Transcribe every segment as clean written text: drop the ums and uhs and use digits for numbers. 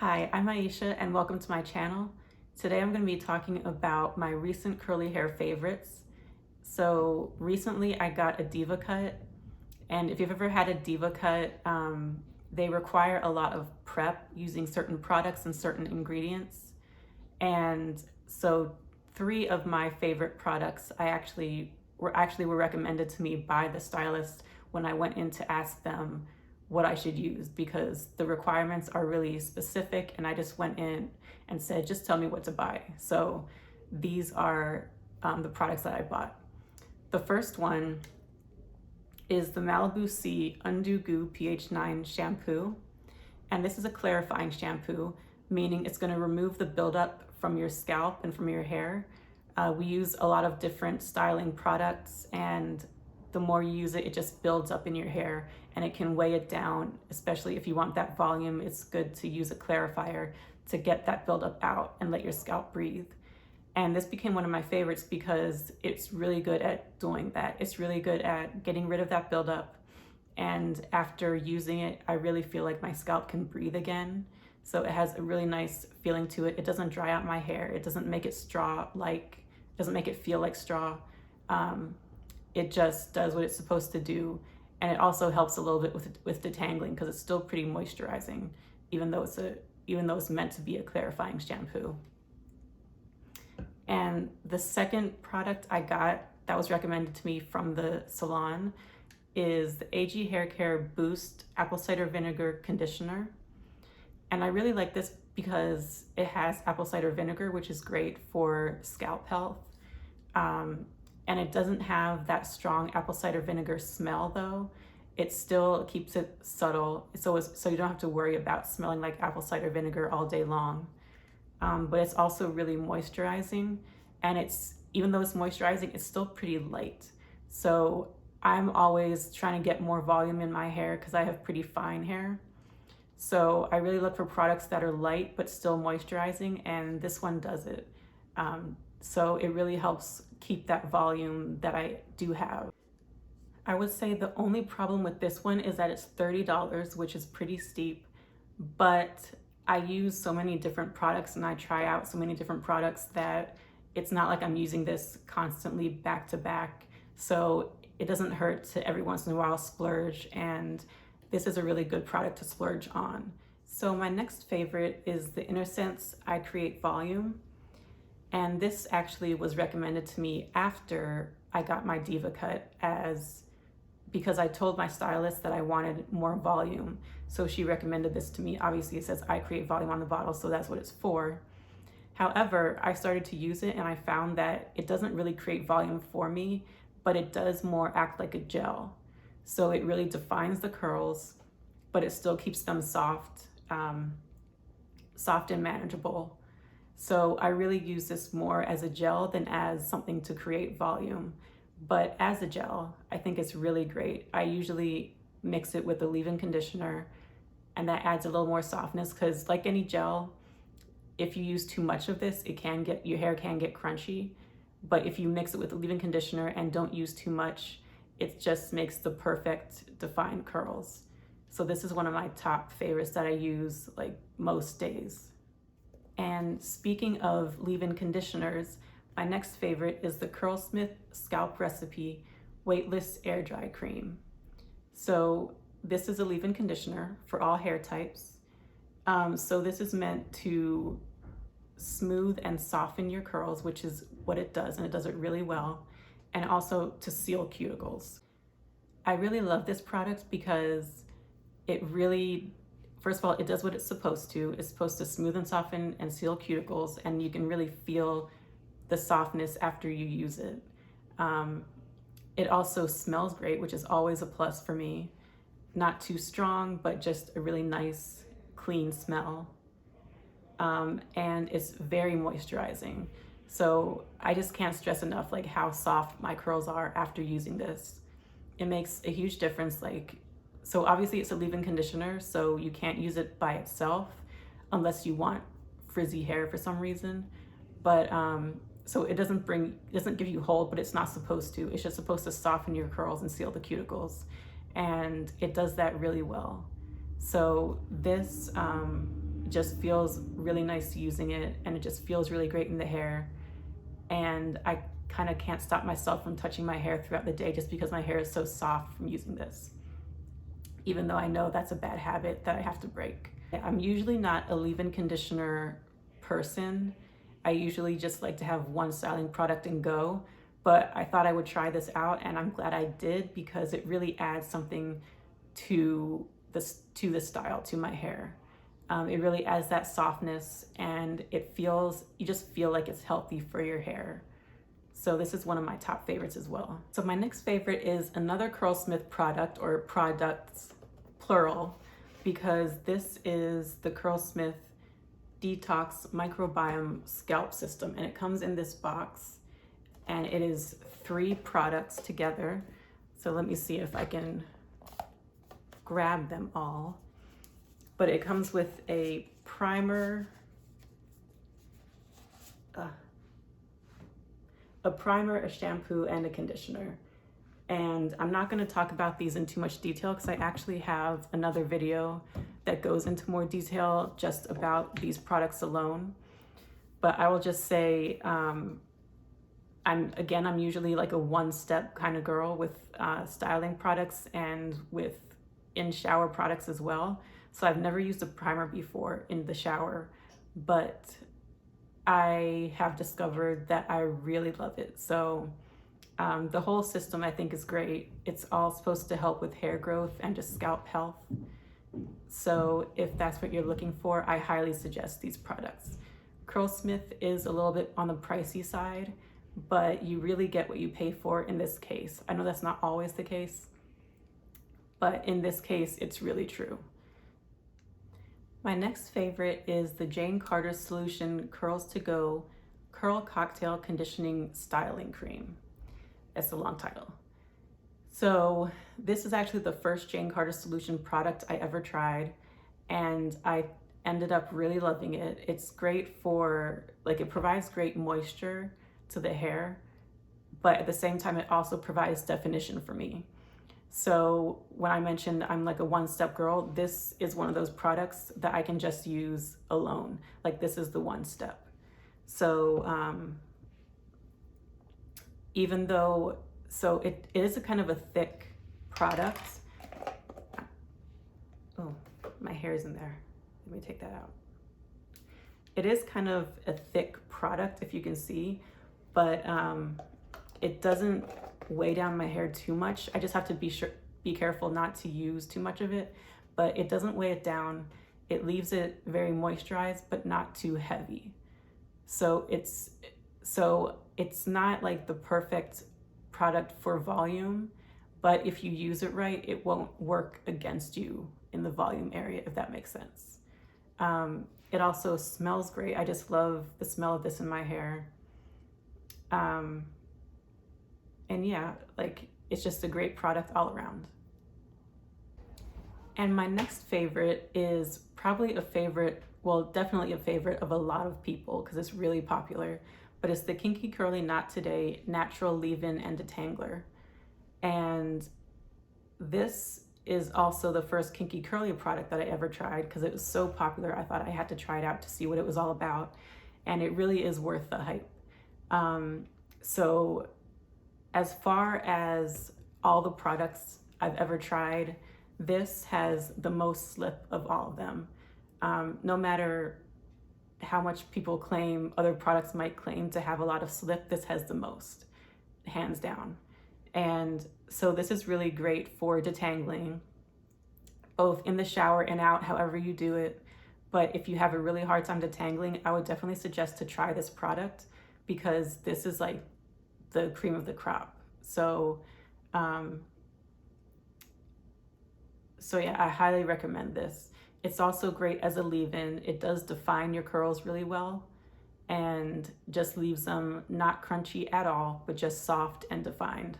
Hi, I'm Aisha and welcome to my channel. Today I'm going to be talking about my recent curly hair favorites. So recently I got a diva cut, and if you've ever had a diva cut, they require a lot of prep using certain products and certain ingredients. And so three of my favorite products were recommended to me by the stylist when I went in to ask them what I should use, because the requirements are really specific and I just went in and said, just tell me what to buy. So these are the products that I bought. The first one is the Malibu Un-do-goo pH 9 shampoo. And this is a clarifying shampoo, meaning it's going to remove the buildup from your scalp and from your hair. We use a lot of different styling products, and the more you use it, it just builds up in your hair and it can weigh it down, especially if you want that volume. It's good to use a clarifier to get that buildup out and let your scalp breathe. And this became one of my favorites because it's really good at doing that. It's really good at getting rid of that buildup. And after using it, I really feel like my scalp can breathe again. So it has a really nice feeling to it. It doesn't dry out my hair. It doesn't make it doesn't make it feel like straw. It just does what it's supposed to do. And it also helps a little bit with detangling because it's still pretty moisturizing, even though it's meant to be a clarifying shampoo. And the second product I got that was recommended to me from the salon is the AG Haircare Boost Apple Cider Vinegar Conditioner. And I really like this because it has apple cider vinegar, which is great for scalp health. And it doesn't have that strong apple cider vinegar smell though. It still keeps it subtle, so you don't have to worry about smelling like apple cider vinegar all day long. But it's also really moisturizing, and even though it's moisturizing, it's still pretty light. So I'm always trying to get more volume in my hair because I have pretty fine hair. So I really look for products that are light but still moisturizing, and this one does it. So it really helps keep that volume that I do have. I would say the only problem with this one is that it's $30, which is pretty steep, but I use so many different products and I try out so many different products that it's not like I'm using this constantly back to back. So it doesn't hurt to every once in a while splurge, and this is a really good product to splurge on. So my next favorite is the Innersense I Create Volume. And this actually was recommended to me after I got my diva cut, because I told my stylist that I wanted more volume. So she recommended this to me. Obviously it says I Create Volume on the bottle, so that's what it's for. However, I started to use it and I found that it doesn't really create volume for me, but it does more act like a gel. So it really defines the curls, but it still keeps them soft and manageable. So I really use this more as a gel than as something to create volume. But as a gel, I think it's really great. I usually mix it with a leave-in conditioner, and that adds a little more softness, because like any gel, if you use too much of this, your hair can get crunchy. But if you mix it with a leave-in conditioner and don't use too much, it just makes the perfect defined curls. So this is one of my top favorites that I use like most days. And speaking of leave-in conditioners, my next favorite is the CurlSmith Scalp Recipe Weightless Air Dry Cream. So this is a leave-in conditioner for all hair types. So this is meant to smooth and soften your curls, which is what it does, and it does it really well, and also to seal cuticles. I really love this product because it really, first of all, it does what it's supposed to. It's supposed to smooth and soften and seal cuticles, and you can really feel the softness after you use it. It also smells great, which is always a plus for me. Not too strong, but just a really nice, clean smell. And it's very moisturizing. So I just can't stress enough like how soft my curls are after using this. It makes a huge difference. So obviously it's a leave-in conditioner, so you can't use it by itself unless you want frizzy hair for some reason. But so it doesn't give you hold, but it's not supposed to. It's just supposed to soften your curls and seal the cuticles, and it does that really well. So this just feels really nice using it, and it just feels really great in the hair. And I kind of can't stop myself from touching my hair throughout the day just because my hair is so soft from using this, even though I know that's a bad habit that I have to break. I'm usually not a leave-in conditioner person. I usually just like to have one styling product and go, but I thought I would try this out, and I'm glad I did because it really adds something to the style, to my hair. It really adds that softness, and you just feel like it's healthy for your hair. So this is one of my top favorites as well. So my next favorite is another CurlSmith product, or products plural, because this is the CurlSmith Detox Microbiome Scalp System, and it comes in this box, and it is 3 products together. So let me see if I can grab them all. But it comes with a primer, a shampoo, and a conditioner. And I'm not going to talk about these in too much detail because I actually have another video that goes into more detail just about these products alone. But I will just say, I'm usually like a one-step kind of girl with styling products and with in-shower products as well. So I've never used a primer before in the shower, but I have discovered that I really love it. So the whole system I think is great. It's all supposed to help with hair growth and just scalp health. So if that's what you're looking for, I highly suggest these products. CurlSmith is a little bit on the pricey side, but you really get what you pay for in this case. I know that's not always the case, but in this case, it's really true. My next favorite is the Jane Carter Solution Curls to Go Curl Cocktail Conditioning Styling Cream. That's a long title. So this is actually the first Jane Carter Solution product I ever tried, and I ended up really loving it. It's great for, it provides great moisture to the hair, but at the same time, it also provides definition for me. So when I mentioned I'm like a one-step girl, this is one of those products that I can just use alone. Like, this is the one step. So it is a kind of a thick product. Oh, my hair's in there. Let me take that out. It is kind of a thick product, if you can see, but it doesn't weigh down my hair too much. I just have to be careful not to use too much of it, but it doesn't weigh it down. It leaves it very moisturized, but not too heavy. So it's not like the perfect product for volume, but if you use it right, it won't work against you in the volume area, if that makes sense. It also smells great. I just love the smell of this in my hair. And yeah, it's just a great product all around. And my next favorite is probably a favorite, well, definitely a favorite of a lot of people because it's really popular, but it's the Kinky Curly Not Today Natural Leave-In and Detangler. And this is also the first Kinky Curly product that I ever tried because it was so popular. I thought I had to try it out to see what it was all about. And it really is worth the hype. So as far as all the products I've ever tried, this has the most slip of all of them. No matter how much people claim, other products might claim to have a lot of slip, this has the most, hands down. And so this is really great for detangling, both in the shower and out, however you do it. But if you have a really hard time detangling, I would definitely suggest to try this product because this is like the cream of the crop. So yeah, I highly recommend this. It's also great as a leave-in. It does define your curls really well and just leaves them not crunchy at all, but just soft and defined.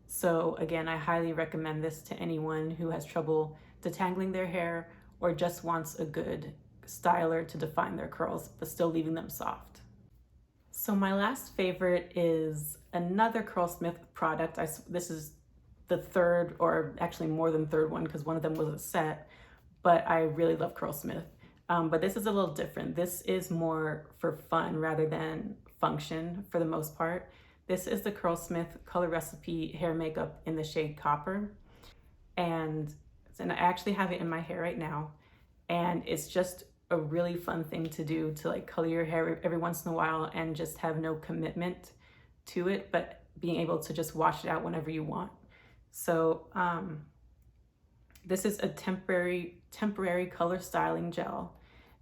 So again, I highly recommend this to anyone who has trouble detangling their hair or just wants a good styler to define their curls, but still leaving them soft. So my last favorite is another CurlSmith product. This is the third, or actually more than third one, because one of them was a set, but I really love CurlSmith. But this is a little different. This is more for fun rather than function for the most part. This is the CurlSmith Color Recipe Hair Makeup in the shade Copper. And I actually have it in my hair right now. And it's just a really fun thing to do, to like color your hair every once in a while and just have no commitment to it, but being able to just wash it out whenever you want. So this is a temporary color styling gel.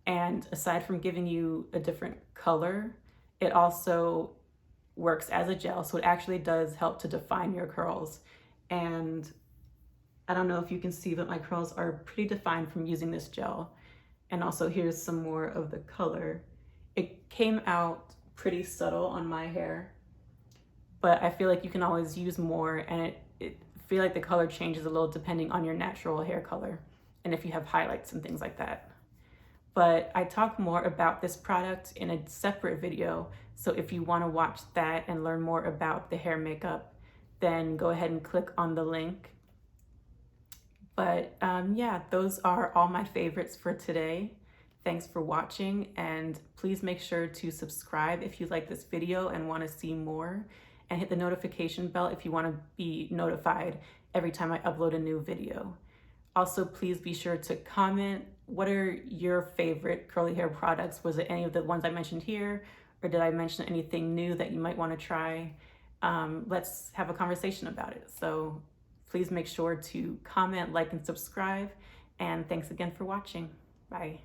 And aside from giving you a different color, it also works as a gel. So it actually does help to define your curls. And I don't know if you can see, but my curls are pretty defined from using this gel. And also here's some more of the color. It came out pretty subtle on my hair, but I feel like you can always use more, and I feel like the color changes a little depending on your natural hair color and if you have highlights and things like that. But I talk more about this product in a separate video, so if you want to watch that and learn more about the hair makeup, then go ahead and click on the link. But yeah, those are all my favorites for today. Thanks for watching, and please make sure to subscribe if you like this video and want to see more, and hit the notification bell if you want to be notified every time I upload a new video. Also, please be sure to comment, what are your favorite curly hair products? Was it any of the ones I mentioned here, or did I mention anything new that you might want to try? Let's have a conversation about it. So please make sure to comment, like, and subscribe. And thanks again for watching. Bye.